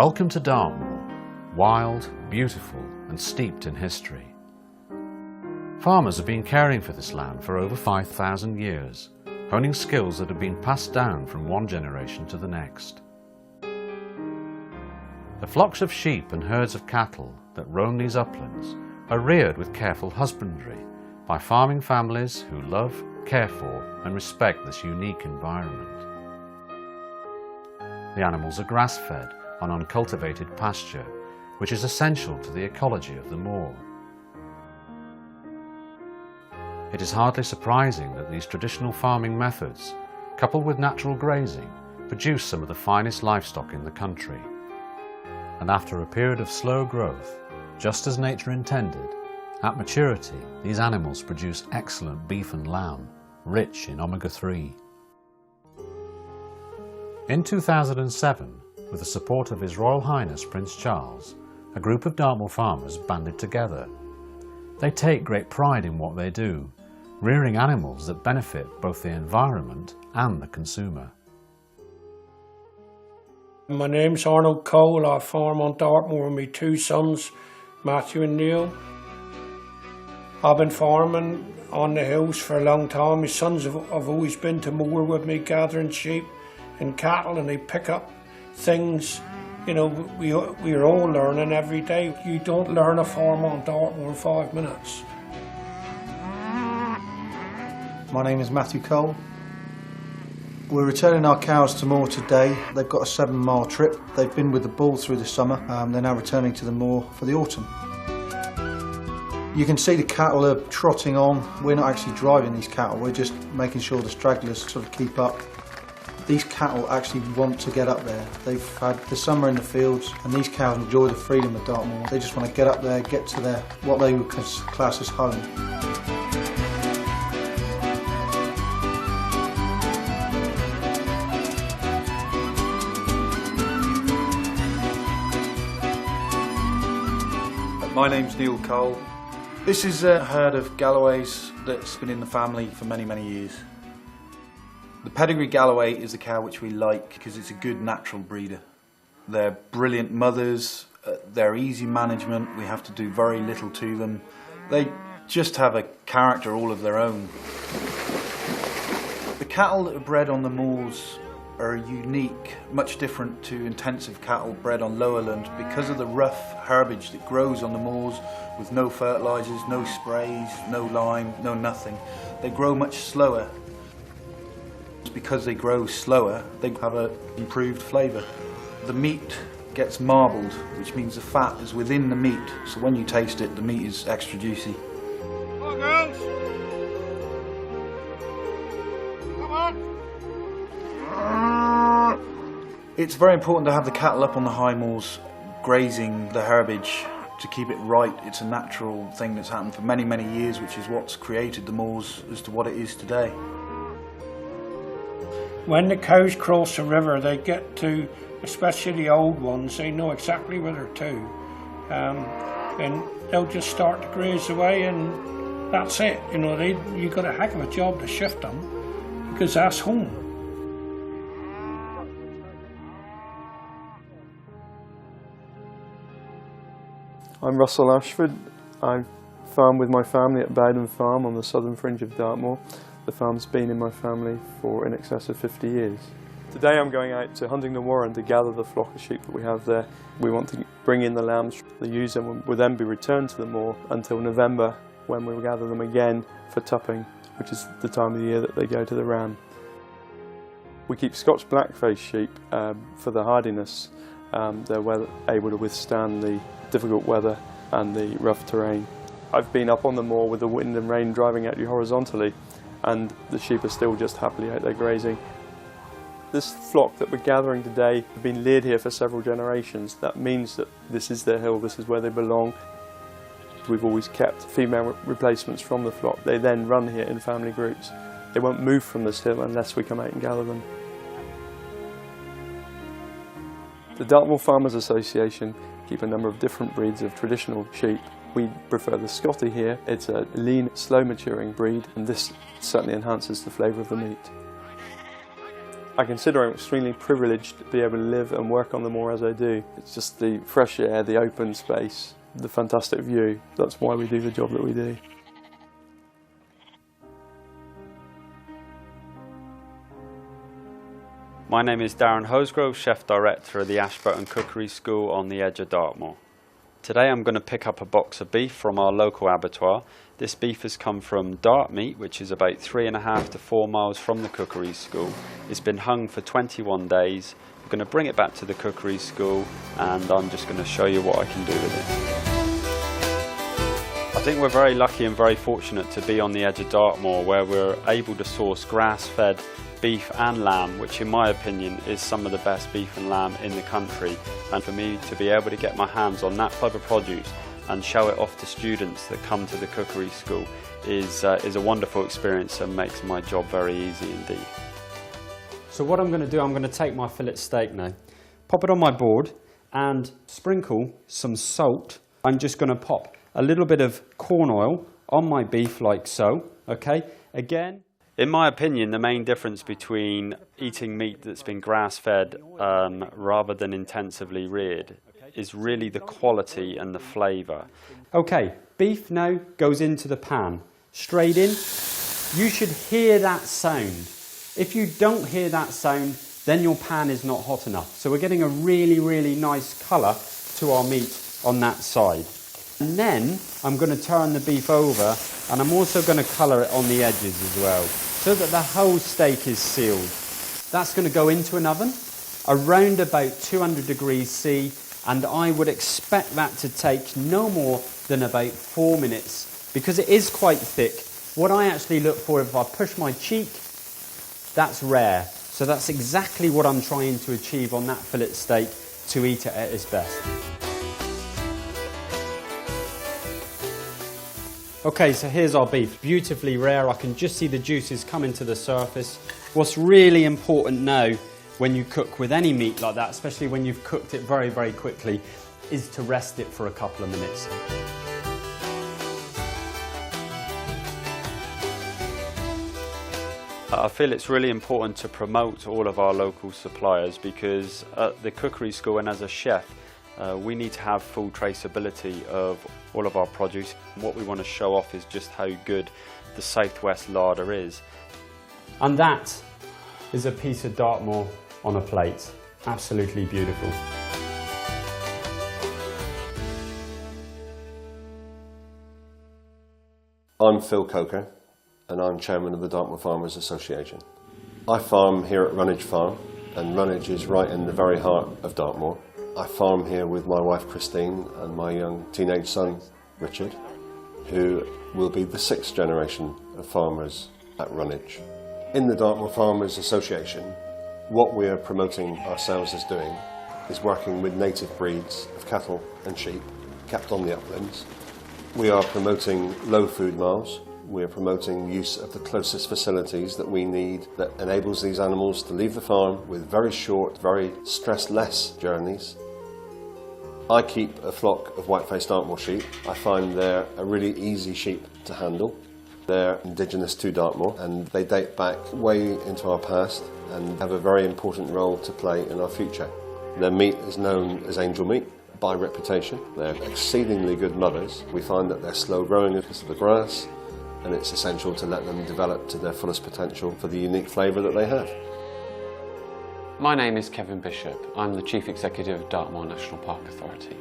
Welcome to Dartmoor, wild, beautiful and steeped in history. Farmers have been caring for this land for over 5,000 years, honing skills that have been passed down from one generation to the next. The flocks of sheep and herds of cattle that roam these uplands are reared with careful husbandry by farming families who love, care for and respect this unique environment. The animals are grass-fed on uncultivated pasture, which is essential to the ecology of the moor. It is hardly surprising that these traditional farming methods, coupled with natural grazing, produce some of the finest livestock in the country. And after a period of slow growth, just as nature intended, at maturity these animals produce excellent beef and lamb, rich in omega-3. In 2007, with the support of His Royal Highness Prince Charles, a group of Dartmoor farmers banded together. They take great pride in what they do, rearing animals that benefit both the environment and the consumer. My name's Arnold Cole. I farm on Dartmoor with my two sons, Matthew and Neil. I've been farming on the hills for a long time. My sons have always been to moor with me, gathering sheep and cattle, and they pick up things. You know, we're all learning every day. You don't learn a farm on Dartmoor in 5 minutes. My name is Matthew Cole. We're returning our cows to moor today. They've got a 7-mile trip. They've been with the bull through the summer. They're now returning to the moor for the autumn. You can see the cattle are trotting on. We're not actually driving these cattle, we're just making sure the stragglers sort of keep up. These cattle actually want to get up there. They've had the summer in the fields and these cows enjoy the freedom of Dartmoor. They just want to get up there, get to their what they would class as home. My name's Neil Cole. This is a herd of Galloways that's been in the family for many, many years. The pedigree Galloway is a cow which we like because it's a good natural breeder. They're brilliant mothers, they're easy management, we have to do very little to them. They just have a character all of their own. The cattle that are bred on the moors are unique, much different to intensive cattle bred on lowland because of the rough herbage that grows on the moors with no fertilisers, no sprays, no lime, no nothing. They grow much slower. Because they grow slower, they have an improved flavour. The meat gets marbled, which means the fat is within the meat, so when you taste it, the meat is extra juicy. Come on, girls! Come on! It's very important to have the cattle up on the high moors, grazing the herbage to keep it right. It's a natural thing that's happened for many, many years, which is what's created the moors as to what it is today. When the cows cross the river, they get to, especially the old ones, they know exactly where they're to. And they'll just start to graze away and that's it. You know, you've got a heck of a job to shift them because that's home. I'm Russell Ashford. I farm with my family at Bowden Farm on the southern fringe of Dartmoor. The farm's been in my family for in excess of 50 years. Today I'm going out to Huntingdon Warren to gather the flock of sheep that we have there. We want to bring in the lambs. The ewes will then be returned to the moor until November, when we will gather them again for tupping, which is the time of the year that they go to the ram. We keep Scotch blackface sheep for the hardiness. They're able to withstand the difficult weather and the rough terrain. I've been up on the moor with the wind and rain driving at you horizontally, and the sheep are still just happily out there grazing. This flock that we're gathering today have been reared here for several generations. That means that this is their hill, this is where they belong. We've always kept female replacements from the flock. They then run here in family groups. They won't move from this hill unless we come out and gather them. The Dartmoor Farmers Association keep a number of different breeds of traditional sheep. We prefer the Scotty here. It's a lean, slow maturing breed, and this certainly enhances the flavour of the meat. I consider I'm extremely privileged to be able to live and work on the moor as I do. It's just the fresh air, the open space, the fantastic view. That's why we do the job that we do. My name is Darren Hosgrove, Chef Director of the Ashburton Cookery School on the edge of Dartmoor. Today I'm going to pick up a box of beef from our local abattoir. This beef has come from Dartmeet, which is about 3.5 to 4 miles from the cookery school. It's been hung for 21 days. I'm going to bring it back to the cookery school and I'm just going to show you what I can do with it. I think we're very lucky and very fortunate to be on the edge of Dartmoor, where we're able to source grass-fed beef and lamb, which in my opinion is some of the best beef and lamb in the country. And for me to be able to get my hands on that type of produce and show it off to students that come to the cookery school is a wonderful experience and makes my job very easy indeed. So what I'm going to do, I'm going to take my fillet steak now, pop it on my board and sprinkle some salt. I'm just going to pop a little bit of corn oil on my beef like so, okay? Again, in my opinion, the main difference between eating meat that's been grass-fed rather than intensively reared is really the quality and the flavour. Okay, beef now goes into the pan, straight in. You should hear that sound. If you don't hear that sound, then your pan is not hot enough. So we're getting a really, really nice colour to our meat on that side. And then I'm going to turn the beef over and I'm also going to colour it on the edges as well, so that the whole steak is sealed. That's going to go into an oven around about 200 degrees C, and I would expect that to take no more than about 4 minutes because it is quite thick. What I actually look for, if I push my cheek, that's rare. So that's exactly what I'm trying to achieve on that fillet steak to eat it at its best. Okay, so here's our beef, beautifully rare. I can just see the juices coming to the surface. What's really important now when you cook with any meat like that, especially when you've cooked it very, very quickly, is to rest it for a couple of minutes. I feel it's really important to promote all of our local suppliers because at the cookery school and as a chef, we need to have full traceability of all of our produce. What we want to show off is just how good the Southwest larder is. And that is a piece of Dartmoor on a plate. Absolutely beautiful. I'm Phil Coker and I'm chairman of the Dartmoor Farmers Association. I farm here at Runnage Farm, and Runnage is right in the very heart of Dartmoor. I farm here with my wife Christine and my young teenage son Richard, who will be the 6th generation of farmers at Runnage. In the Dartmoor Farmers Association, what we are promoting ourselves as doing is working with native breeds of cattle and sheep kept on the uplands. We are promoting low food miles. We are promoting use of the closest facilities that we need that enables these animals to leave the farm with very short, very stress-less journeys. I keep a flock of white-faced Dartmoor sheep. I find they're a really easy sheep to handle. They're indigenous to Dartmoor and they date back way into our past and have a very important role to play in our future. Their meat is known as angel meat by reputation. They're exceedingly good mothers. We find that they're slow growing because of the grass, and it's essential to let them develop to their fullest potential for the unique flavour that they have. My name is Kevin Bishop. I'm the Chief Executive of Dartmoor National Park Authority.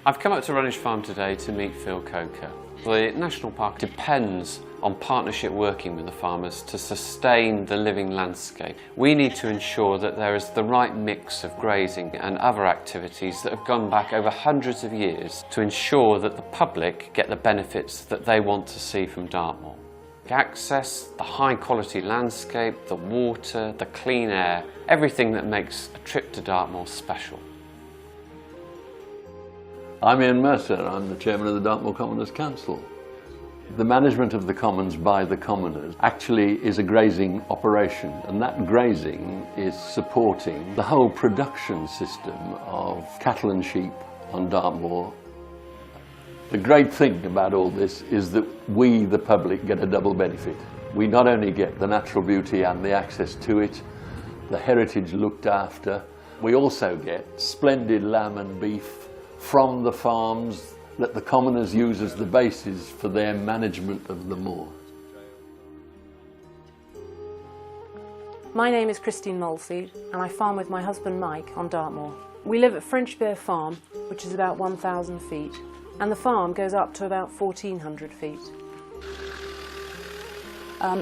I've come up to Runnage Farm today to meet Phil Coker. The National Park depends on partnership working with the farmers to sustain the living landscape. We need to ensure that there is the right mix of grazing and other activities that have gone back over hundreds of years to ensure that the public get the benefits that they want to see from Dartmoor. Access, the high quality landscape, the water, the clean air, everything that makes a trip to Dartmoor special. I'm Ian Mercer, I'm the chairman of the Dartmoor Commoners Council. The management of the commons by the commoners actually is a grazing operation, and that grazing is supporting the whole production system of cattle and sheep on Dartmoor. The great thing about all this is that we, the public, get a double benefit. We not only get the natural beauty and the access to it, the heritage looked after. We also get splendid lamb and beef from the farms that the commoners use as the basis for their management of the moor. My name is Christine Molseed and I farm with my husband Mike on Dartmoor. We live at French Beer Farm, which is about 1,000 feet, and the farm goes up to about 1,400 feet.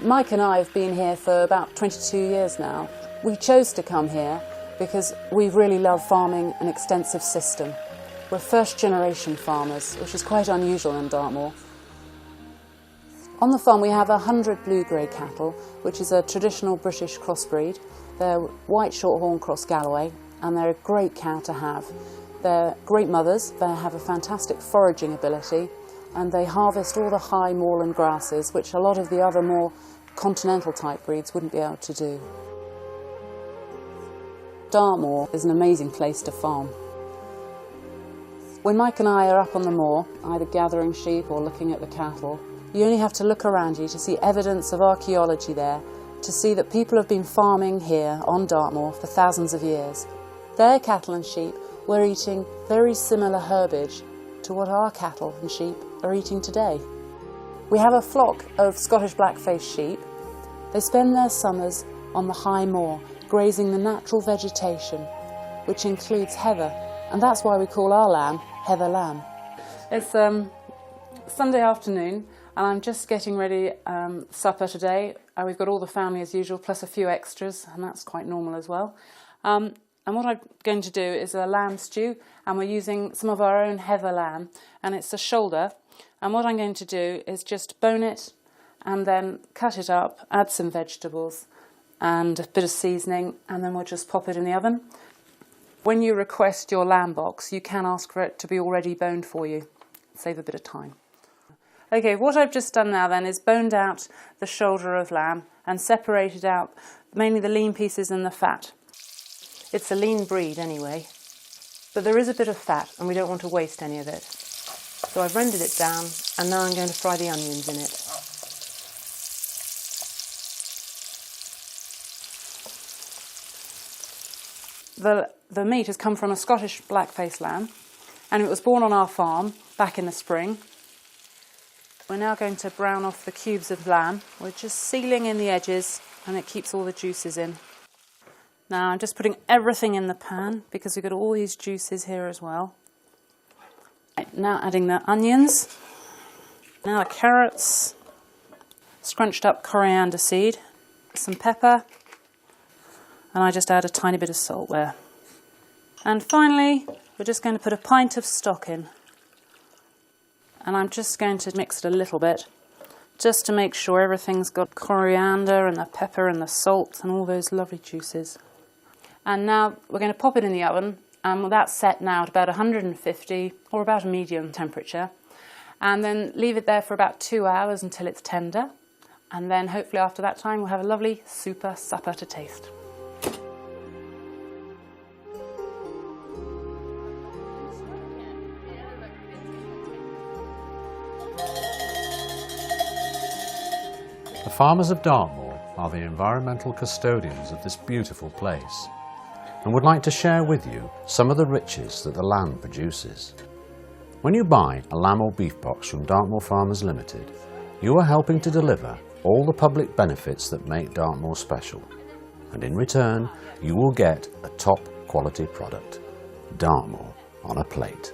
Mike and I have been here for about 22 years now. We chose to come here because we really love farming an extensive system. We're first-generation farmers, which is quite unusual in Dartmoor. On the farm we have 100 blue-grey cattle, which is a traditional British crossbreed. They're white shorthorn cross Galloway, and they're a great cow to have. They're great mothers, they have a fantastic foraging ability, and they harvest all the high moorland grasses, which a lot of the other more continental type breeds wouldn't be able to do. Dartmoor is an amazing place to farm. When Mike and I are up on the moor, either gathering sheep or looking at the cattle, you only have to look around you to see evidence of archaeology there, to see that people have been farming here on Dartmoor for thousands of years. Their cattle and sheep were eating very similar herbage to what our cattle and sheep are eating today. We have a flock of Scottish black-faced sheep. They spend their summers on the high moor, grazing the natural vegetation, which includes heather, and that's why we call our lamb heather lamb. It's Sunday afternoon, and I'm just getting ready supper today. We've got all the family as usual, plus a few extras, and that's quite normal as well. And what I'm going to do is a lamb stew, and we're using some of our own heather lamb, and it's a shoulder. And what I'm going to do is just bone it, and then cut it up, add some vegetables, and a bit of seasoning, and then we'll just pop it in the oven. When you request your lamb box, you can ask for it to be already boned for you. Save a bit of time. Okay, what I've just done now then is boned out the shoulder of lamb and separated out mainly the lean pieces and the fat. It's a lean breed anyway, but there is a bit of fat and we don't want to waste any of it. So I've rendered it down and now I'm going to fry the onions in it. The meat has come from a Scottish black-faced lamb, and it was born on our farm back in the spring. We're now going to brown off the cubes of lamb. We're just sealing in the edges, and it keeps all the juices in. Now I'm just putting everything in the pan because we've got all these juices here as well. Right, now adding the onions, now the carrots, scrunched up coriander seed, some pepper, and I just add a tiny bit of salt there. And finally, we're just going to put a pint of stock in. And I'm just going to mix it a little bit, just to make sure everything's got coriander and the pepper and the salt and all those lovely juices. And now we're going to pop it in the oven, and that's set now at about 150 or about a medium temperature. And then leave it there for about 2 hours until it's tender. And then hopefully after that time we'll have a lovely super supper to taste. The farmers of Dartmoor are the environmental custodians of this beautiful place and would like to share with you some of the riches that the land produces. When you buy a lamb or beef box from Dartmoor Farmers Limited, you are helping to deliver all the public benefits that make Dartmoor special, and in return you will get a top quality product. Dartmoor on a plate.